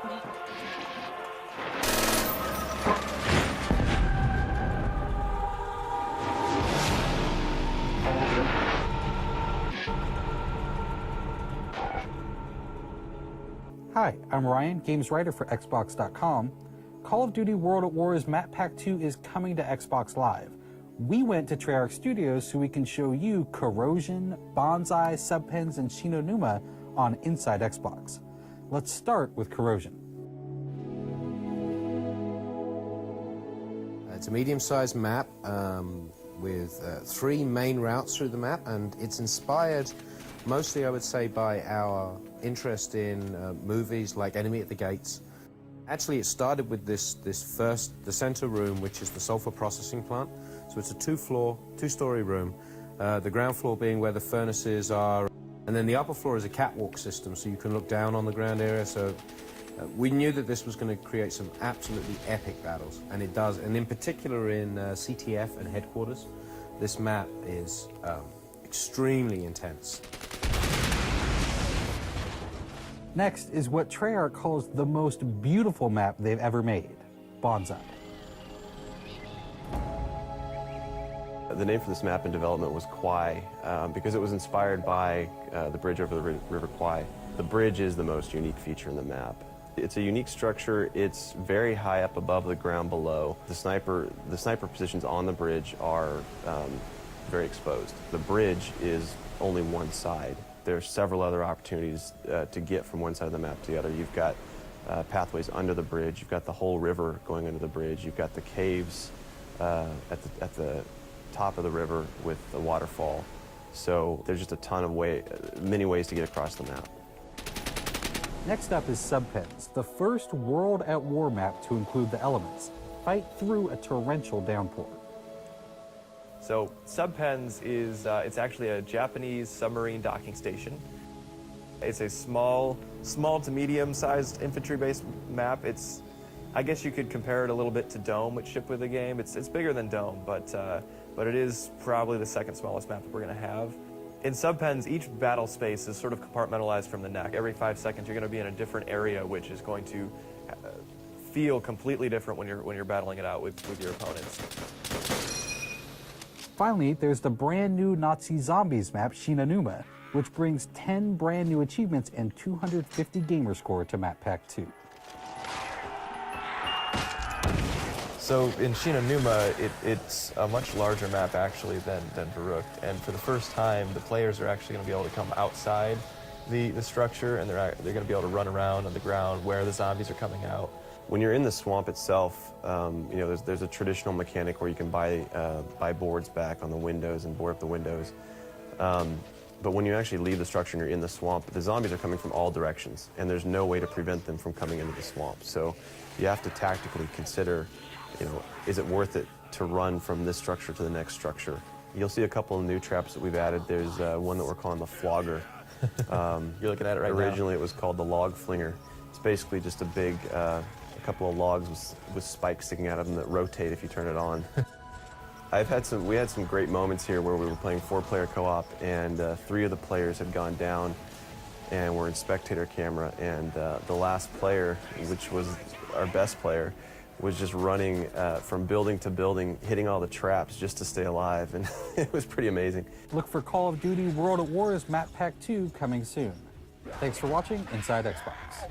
Hi, I'm Ryan, games writer for Xbox.com. Call of Duty World at War's Map Pack 2 is coming to Xbox Live. We went to Treyarch Studios so we can show you Corrosion, Bonsai, Subpens, and Shinonuma on Inside Xbox. Let's start with Corrosion. It's a medium-sized map with 3 main routes through the map, and it's inspired mostly, I would say, by our interest in movies like Enemy at the Gates. Actually, it started with the center room, which is the sulfur processing plant. So it's a two-story room, the ground floor being where the furnaces are, and then the upper floor is a catwalk system, so you can look down on the ground area. So we knew that this was going to create some absolutely epic battles, and it does. And in particular in CTF and headquarters, this map is extremely intense. Next is what Treyarch calls the most beautiful map they've ever made, Bonsai. The name for this map in development was Kwai because it was inspired by the bridge over the River Kwai. The bridge is the most unique feature in the map. It's a unique structure. It's very high up above the ground below. The sniper positions on the bridge are very exposed. The bridge is only one side. There are several other opportunities to get from one side of the map to the other. You've got pathways under the bridge. You've got the whole river going under the bridge. You've got the caves at the top of the river with the waterfall. So there's just a ton of many ways to get across the map. Next up is Subpens, the first World at War map to include the elements. Fight through a torrential downpour. So Subpens is it's actually a Japanese submarine docking station. It's a small to medium-sized infantry-based map. I guess you could compare it a little bit to Dome, which shipped with the game. It's bigger than Dome, but it is probably the second smallest map that we're going to have. In Subpens, each battle space is sort of compartmentalized from the neck. Every 5 seconds, you're going to be in a different area, which is going to feel completely different when you're battling it out with your opponents. Finally, there's the brand new Nazi Zombies map, Shinonuma, which brings 10 brand new achievements and 250 gamer score to Map Pack 2. So in Shinonuma, it's a much larger map actually than Verrückt, and for the first time, the players are actually going to be able to come outside the structure, and they're going to be able to run around on the ground where the zombies are coming out. When you're in the swamp itself, you know, there's a traditional mechanic where you can buy boards back on the windows and board up the windows. But when you actually leave the structure and you're in the swamp, the zombies are coming from all directions, and there's no way to prevent them from coming into the swamp. So you have to tactically consider, you know, is it worth it to run from this structure to the next structure? You'll see a couple of new traps that we've added. There's one that we're calling the Flogger. You're looking at it right now. Originally, it was called the Log Flinger. It's basically just a big, a couple of logs with spikes sticking out of them that rotate if you turn it on. We had some great moments here where we were playing 4-player co-op, and 3 of the players had gone down, and we're in spectator camera, and the last player, which was our best player, was just running from building to building, hitting all the traps just to stay alive, and it was pretty amazing. Look for Call of Duty World at War's Map Pack 2 coming soon. Thanks for watching Inside Xbox.